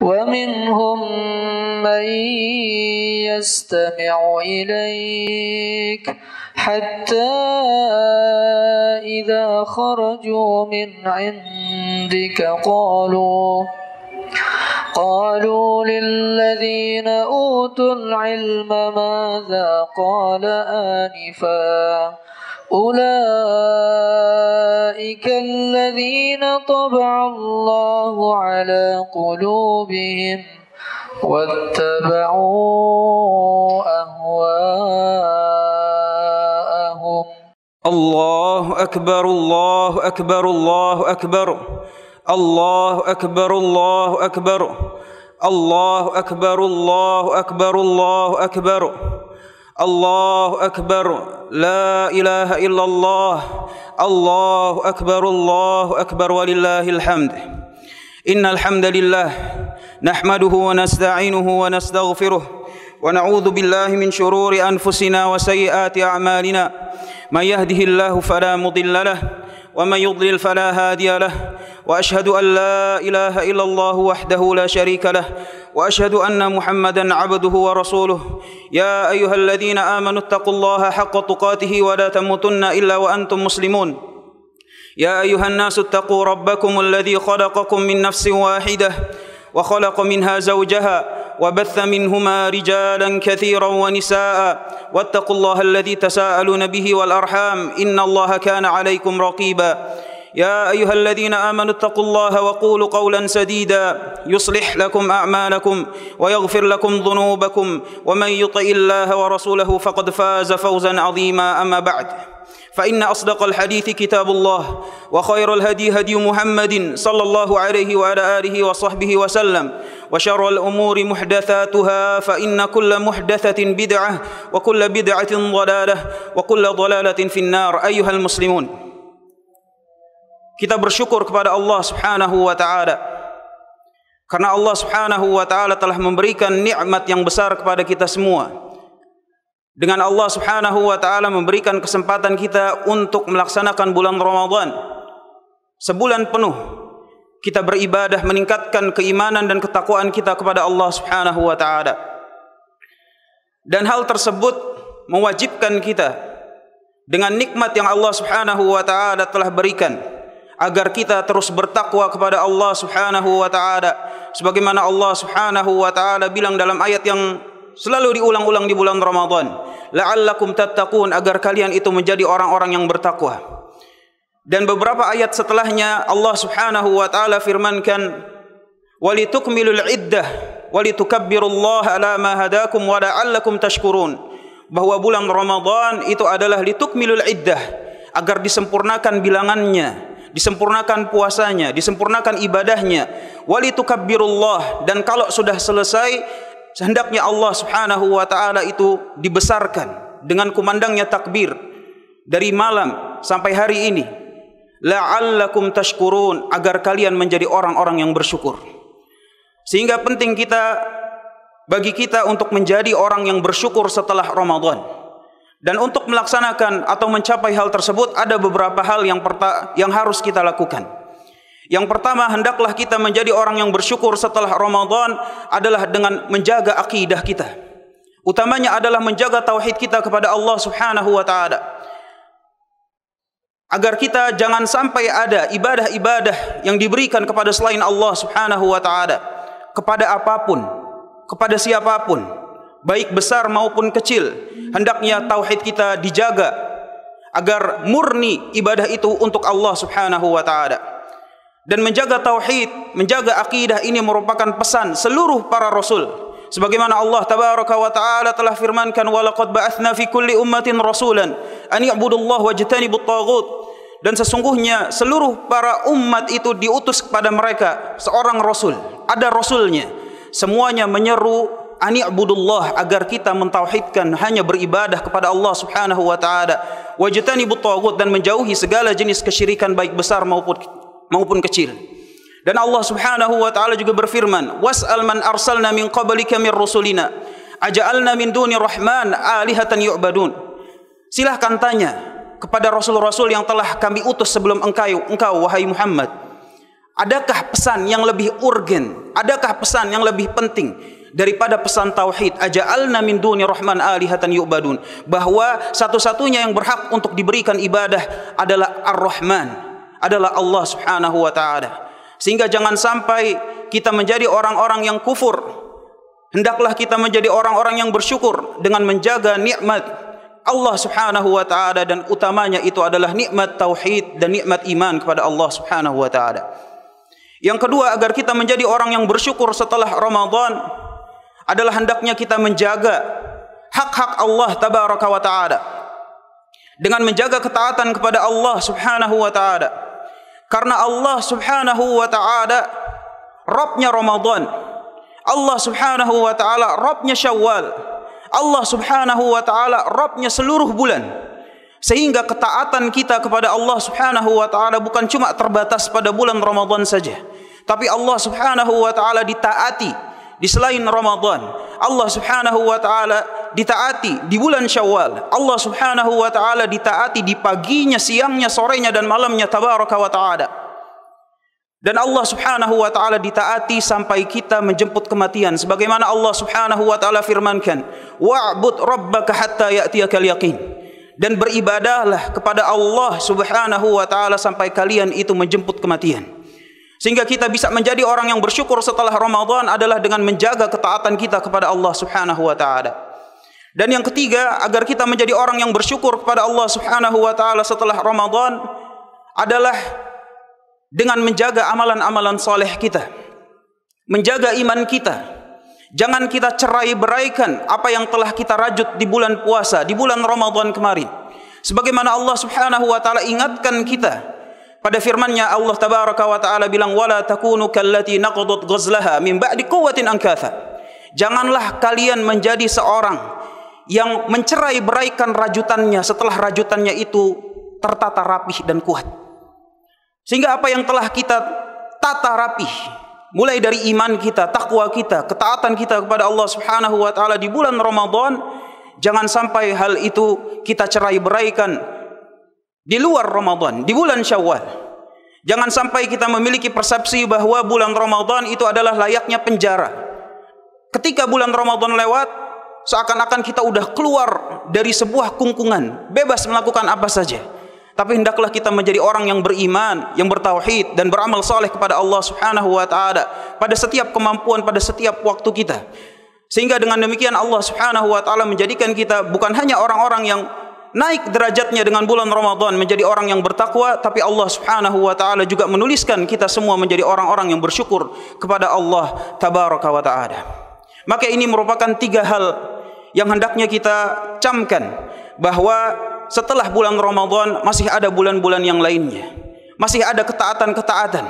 ومنهم من يستمع إليك حتى إذا خرجوا من عندك قالوا للذين أوتوا العلم ماذا قال آنفا أولئك الذين طبع الله على قلوبهم واتبعوا أهواءهم. الله أكبر الله أكبر الله أكبر الله أكبر الله أكبر الله أكبر الله أكبر الله أكبر الله أكبر لا إله إلا الله الله أكبر الله أكبر ولله الحمد. إن الحمد لله نحمده ونستعينه ونستغفره ونعوذ بالله من شرور أنفسنا وسيئات أعمالنا من يهده الله فلا مضل له ومن يضلل فلا هادي له وأشهد أن لا إله إلا الله وحده لا شريك له وأشهد أن محمدا عبده ورسوله. يا أيها الذين آمنوا اتقوا الله حق تقاته ولا تموتن إلا وأنتم مسلمون. يا أيها الناس اتقوا ربكم الذي خلقكم من نفس واحدة وخلق منها زوجها وبث منهما رجالا كثيرا ونساء واتقوا الله الذي تساءلون به والأرحام إن الله كان عليكم رقيبا. يا أيها الذين آمنوا اتقوا الله وقولوا قولا سديدا يصلح لكم أعمالكم ويغفر لكم ذنوبكم ومن يطع الله ورسوله فقد فاز فوزا عظيما. أما بعد فإن أصدق الحديث كتاب الله وخير الهدي هدي محمد صلى الله عليه وعلى آله وصحبه وسلم وشر الأمور محدثاتها فإن كل محدثة بدعة وكل بدعة ضلالة وكل ضلالة في النار. أيها المسلمون, kita bersyukur kepada Allah Subhanahu wa taala karena Allah Subhanahu wa taala telah memberikan nikmat yang besar kepada kita semua. Dengan Allah Subhanahu wa taala memberikan kesempatan kita untuk melaksanakan bulan Ramadan. Sebulan penuh kita beribadah, meningkatkan keimanan dan ketakwaan kita kepada Allah Subhanahu wa taala. Dan hal tersebut mewajibkan kita dengan nikmat yang Allah Subhanahu wa taala telah berikan agar kita terus bertakwa kepada Allah Subhanahu wa taala, sebagaimana Allah Subhanahu wa taala bilang dalam ayat yang selalu diulang-ulang di bulan Ramadan, la'allakum tattaqun, agar kalian itu menjadi orang-orang yang bertakwa. Dan beberapa ayat setelahnya Allah Subhanahu wa taala firmankan, walitukmilul iddah walitukabbirullaha ala ma hadakum wa la'allakum tashkurun, bahwa bulan Ramadan itu adalah litukmilul iddah, agar disempurnakan bilangannya, disempurnakan puasanya, disempurnakan ibadahnya, walitukabbirullah, dan kalau sudah selesai hendaknya Allah Subhanahu wa taala itu dibesarkan dengan kumandangnya takbir dari malam sampai hari ini, la'allakum tashkurun, agar kalian menjadi orang-orang yang bersyukur. Sehingga penting bagi kita untuk menjadi orang yang bersyukur setelah Ramadan. Dan untuk melaksanakan atau mencapai hal tersebut ada beberapa hal yang harus kita lakukan. Yang pertama, hendaklah kita menjadi orang yang bersyukur setelah Ramadan adalah dengan menjaga akidah kita. Utamanya adalah menjaga tauhid kita kepada Allah Subhanahu wa taala. Agar kita jangan sampai ada ibadah-ibadah yang diberikan kepada selain Allah Subhanahu wa taala, kepada apapun, kepada siapapun, baik besar maupun kecil, hendaknya tauhid kita dijaga agar murni ibadah itu untuk Allah Subhanahu wa taala. Dan menjaga tauhid, menjaga akidah ini merupakan pesan seluruh para rasul. Sebagaimana Allah tabaraka wa taala telah firmankan, walaqad ba'atsna fi kulli ummatin rasulan an i'budullaha wajtanibut taghut. Dan sesungguhnya seluruh para umat itu diutus kepada mereka seorang rasul, ada rasulnya. Semuanya menyeru ani'budullah, agar kita mentauhidkan, hanya beribadah kepada Allah Subhanahu wa taala, wajtanibut taghut, dan menjauhi segala jenis kesyirikan baik besar maupun kecil. Dan Allah Subhanahu wa taala juga berfirman, was'al man arsalna min qablika min rusulina aja'alna min duni rahman alihatan yu'badun. Silahkan tanya kepada rasul-rasul yang telah kami utus sebelum engkau wahai Muhammad, Adakah pesan yang lebih urgen? Adakah pesan yang lebih penting daripada pesan tauhid? Aja'alna min duni rahman alihatan yu'badun. Bahwa satu-satunya yang berhak untuk diberikan ibadah adalah Ar-Rahman, adalah Allah Subhanahu wa ta'ala. Sehingga jangan sampai kita menjadi orang-orang yang kufur. Hendaklah kita menjadi orang-orang yang bersyukur dengan menjaga nikmat Allah Subhanahu wa ta'ala, dan utamanya itu adalah nikmat tauhid dan nikmat iman kepada Allah Subhanahu wa ta'ala. Yang kedua, agar kita menjadi orang yang bersyukur setelah Ramadan adalah hendaknya kita menjaga hak-hak Allah tabaraka wa ta'ala dengan menjaga ketaatan kepada Allah Subhanahu wa ta'ala. Karena Allah Subhanahu wa ta'ala Rabbnya Ramadan, Allah Subhanahu wa ta'ala Rabbnya Syawal, Allah Subhanahu wa ta'ala Rabbnya seluruh bulan. Sehingga ketaatan kita kepada Allah Subhanahu wa ta'ala bukan cuma terbatas pada bulan Ramadan saja, tapi Allah Subhanahu wa ta'ala ditaati di selain Ramadan. Allah Subhanahu wa ta'ala ditaati di bulan Syawal. Allah Subhanahu wa ta'ala ditaati di paginya, siangnya, sorenya, dan malamnya tabaraka wa ta'ala. Dan Allah Subhanahu wa ta'ala ditaati sampai kita menjemput kematian, sebagaimana Allah Subhanahu wa ta'ala firmankan, wa'bud rabbaka hatta ya'tiyakal yaqin. Dan beribadahlah kepada Allah Subhanahu wa ta'ala sampai kalian itu menjemput kematian. Sehingga kita bisa menjadi orang yang bersyukur setelah Ramadan adalah dengan menjaga ketaatan kita kepada Allah Subhanahu wa ta'ala. Dan yang ketiga, agar kita menjadi orang yang bersyukur kepada Allah Subhanahu wa ta'ala setelah Ramadan adalah dengan menjaga amalan-amalan saleh kita, menjaga iman kita. Jangan kita cerai-beraikan apa yang telah kita rajut di bulan puasa, di bulan Ramadan kemarin. Sebagaimana Allah Subhanahu wa ta'ala ingatkan kita pada firman-Nya, Allah tabaraka wa ta'ala bilang, wala takunu kallati naqadat ghazlaha min ba'di quwwatin ankatha. Janganlah kalian menjadi seorang yang mencerai-beraikan rajutannya setelah rajutannya itu tertata rapih dan kuat. Sehingga apa yang telah kita tata rapih, mulai dari iman kita, takwa kita, ketaatan kita kepada Allah Subhanahu wa ta'ala di bulan Ramadan, jangan sampai hal itu kita cerai-beraikan di luar Ramadan, di bulan Syawal. Jangan sampai kita memiliki persepsi bahwa bulan Ramadan itu adalah layaknya penjara. Ketika bulan Ramadan lewat, seakan-akan kita udah keluar dari sebuah kungkungan, bebas melakukan apa saja. Tapi hendaklah kita menjadi orang yang beriman, yang bertauhid, dan beramal saleh kepada Allah Subhanahu wa ta'ala pada setiap kemampuan, pada setiap waktu kita. Sehingga dengan demikian Allah Subhanahu wa ta'ala menjadikan kita bukan hanya orang-orang yang naik derajatnya dengan bulan Ramadan menjadi orang yang bertakwa, tapi Allah Subhanahu wa ta'ala juga menuliskan kita semua menjadi orang-orang yang bersyukur kepada Allah tabaraka wa ta'ala. Maka ini merupakan 3 hal yang hendaknya kita camkan, bahwa setelah bulan Ramadan masih ada bulan-bulan yang lainnya, masih ada ketaatan-ketaatan,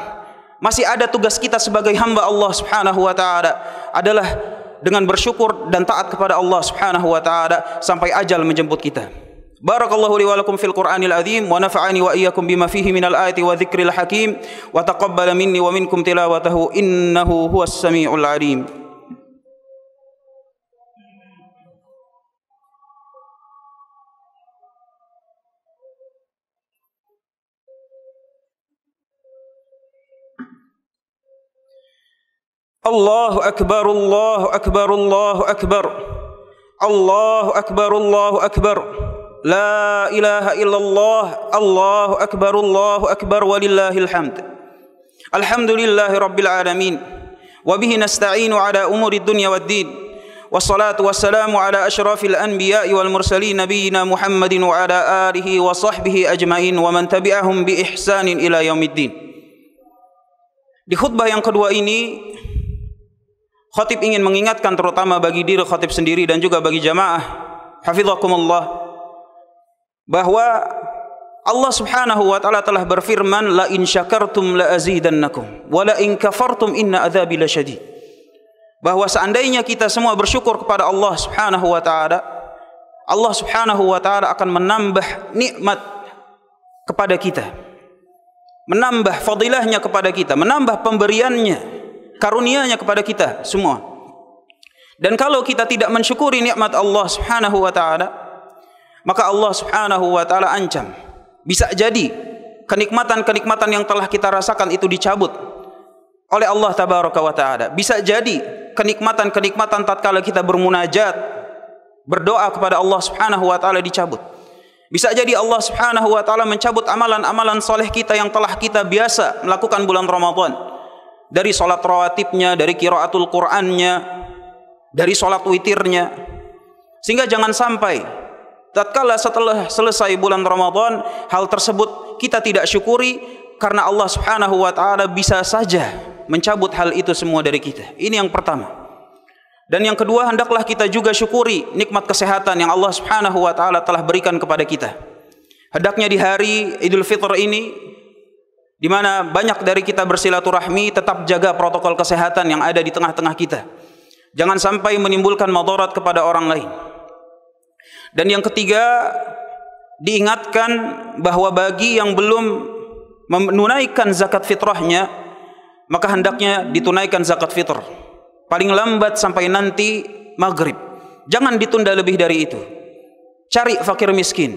masih ada tugas kita sebagai hamba Allah Subhanahu wa ta'ala adalah dengan bersyukur dan taat kepada Allah Subhanahu wa ta'ala sampai ajal menjemput kita. Barakallahu li wa lakum fil Qur'anil azim wa nafa'ani wa iyyakum bima fihi minal ayati wa dzikril hakim wa taqabbala minni wa minkum tilawatahu innahu huwas samiul alim. Allahu akbar, Allahu akbar, Allahu akbar. Allahu akbar, Allahu akbar. La ilaha illallah, Allahu akbar, Allahu akbar, walillahil hamd. Alhamdulillahi rabbil alamin. Wa bihi nasta'inu ala umuri dunya waddin. Wassalatu wassalamu ala asyrafil anbiya'i wal mursalin nabiyyina Muhammadin wa ala alihi wa sahbihi ajmain wa man tabi'ahum bi ihsanin ila yaumiddin. Di khutbah yang kedua ini, khatib ingin mengingatkan terutama bagi diri khatib sendiri dan juga bagi jamaah hafizakumullah, bahwa Allah Subhanahu wa ta'ala telah berfirman, la in syakartum la azidannakum wa la in kafartum inna adzabi lasyadid. Bahwa seandainya kita semua bersyukur kepada Allah Subhanahu wa ta'ala, Allah Subhanahu wa ta'ala akan menambah nikmat kepada kita, menambah fadilahnya kepada kita, menambah pemberiannya, karunia-Nya kepada kita semua. Dan kalau kita tidak mensyukuri nikmat Allah Subhanahu wa ta'ala, maka Allah Subhanahu wa ta'ala ancam bisa jadi kenikmatan-kenikmatan yang telah kita rasakan itu dicabut oleh Allah tabaraka wa taala. Bisa jadi kenikmatan-kenikmatan tatkala kita bermunajat, berdoa kepada Allah Subhanahu wa taala dicabut. Bisa jadi Allah Subhanahu wa taala mencabut amalan-amalan soleh kita yang telah kita biasa melakukan bulan Ramadan. Dari salat rawatibnya, dari qiraatul Qur'annya, dari salat witirnya. Sehingga jangan sampai tatkala setelah selesai bulan Ramadan hal tersebut kita tidak syukuri, karena Allah Subhanahu wa taala bisa saja mencabut hal itu semua dari kita. Ini yang pertama. Dan yang kedua, hendaklah kita juga syukuri nikmat kesehatan yang Allah Subhanahu wa taala telah berikan kepada kita. Hendaknya di hari Idul Fitr ini, di mana banyak dari kita bersilaturahmi, tetap jaga protokol kesehatan yang ada di tengah-tengah kita. Jangan sampai menimbulkan madarat kepada orang lain. Dan yang ketiga, diingatkan bahwa bagi yang belum menunaikan zakat fitrahnya, maka hendaknya ditunaikan zakat fitr. Paling lambat sampai nanti maghrib. Jangan ditunda lebih dari itu. Cari fakir miskin,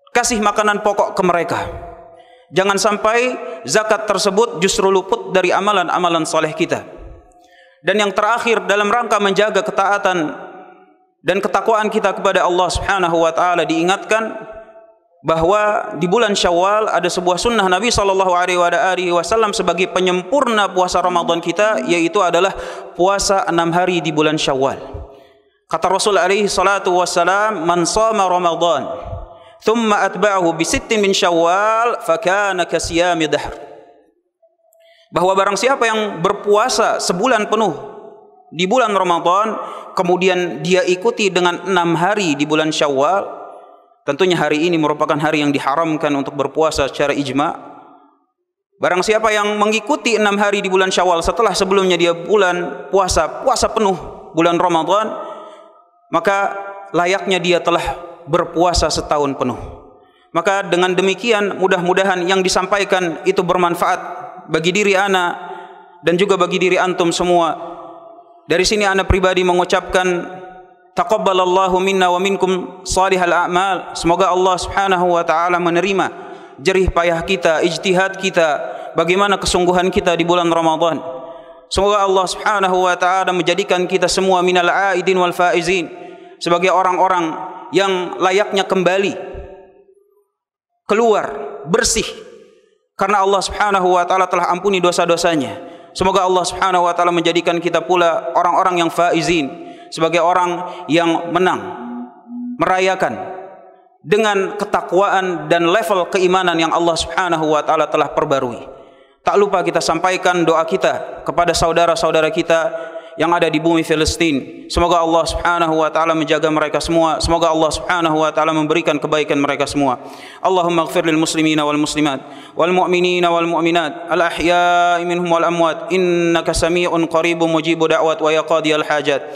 kasih makanan pokok ke mereka. Jangan sampai zakat tersebut justru luput dari amalan-amalan soleh kita. Dan yang terakhir, dalam rangka menjaga ketaatan dan ketakwaan kita kepada Allah Subhanahu wa taala, diingatkan bahwa di bulan Syawal ada sebuah sunnah Nabi SAW sebagai penyempurna puasa Ramadan kita, yaitu adalah puasa 6 hari di bulan Syawal. Kata Rasul SAW, man shama Ramadan thumma atba'ahu bi sittin min Syawal fakana kasiyami dahr. Bahwa barang siapa yang berpuasa sebulan penuh di bulan Ramadan, kemudian dia ikuti dengan 6 hari di bulan Syawal, tentunya hari ini merupakan hari yang diharamkan untuk berpuasa secara ijma. Barang siapa yang mengikuti 6 hari di bulan Syawal setelah sebelumnya dia puasa penuh bulan Ramadan, maka layaknya dia telah berpuasa setahun penuh. Maka dengan demikian mudah-mudahan yang disampaikan itu bermanfaat bagi diri ana dan juga bagi diri antum semua. Dari sini ana pribadi mengucapkan taqabbalallahu minna wa minkum salihal a'mal. Semoga Allah Subhanahu wa taala menerima jerih payah kita, ijtihad kita, bagaimana kesungguhan kita di bulan Ramadan. Semoga Allah Subhanahu wa taala menjadikan kita semua minal aidin wal faizin, sebagai orang-orang yang layaknya kembali keluar bersih karena Allah Subhanahu wa taala telah ampuni dosa-dosanya. Semoga Allah Subhanahu wa taala menjadikan kita pula orang-orang yang faizin, sebagai orang yang menang, merayakan dengan ketakwaan dan level keimanan yang Allah Subhanahu wa taala telah perbarui. Tak lupa kita sampaikan doa kita kepada saudara-saudara kita yang ada di bumi Palestina. Semoga Allah Subhanahu wa taala menjaga mereka semua. Semoga Allah Subhanahu wa taala memberikan kebaikan mereka semua. Allahumma ighfir lil muslimina wal muslimat wal mu'minina wal mu'minat al ahya'i minhum wal amwat innaka sami'un qaribun mujibu da'wat wa yaqadiyal hajat.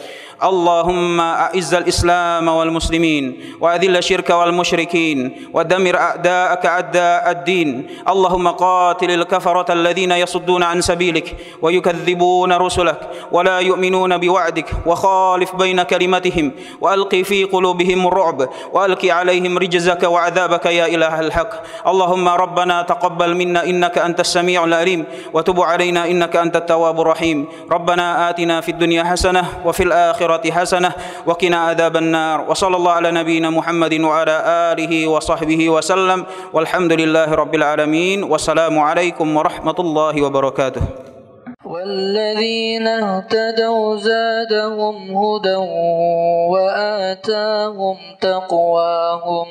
اللهم أعز الإسلام والمسلمين وأذل الشرك والمشركين ودمر أعداءك أعداء الدين. اللهم قاتل الكفرة الذين يصدون عن سبيلك ويكذبون رسلك ولا يؤمنون بوعدك وخالف بين كلمتهم وألقي في قلوبهم الرعب وألقي عليهم رجزك وعذابك يا إله الحق. اللهم ربنا تقبل منا إنك أنت السميع العليم وتب علينا إنك أنت التواب الرحيم. ربنا آتنا في الدنيا حسنة وفي الآخرة حسنة وقنا عذاب النار. وصلى الله على نبينا محمد وعلى آله وصحبه وسلم والحمد لله رب العالمين والسلام عليكم ورحمة الله وبركاته. والذين اهتدوا زادهم هدى وآتاهم تقواهم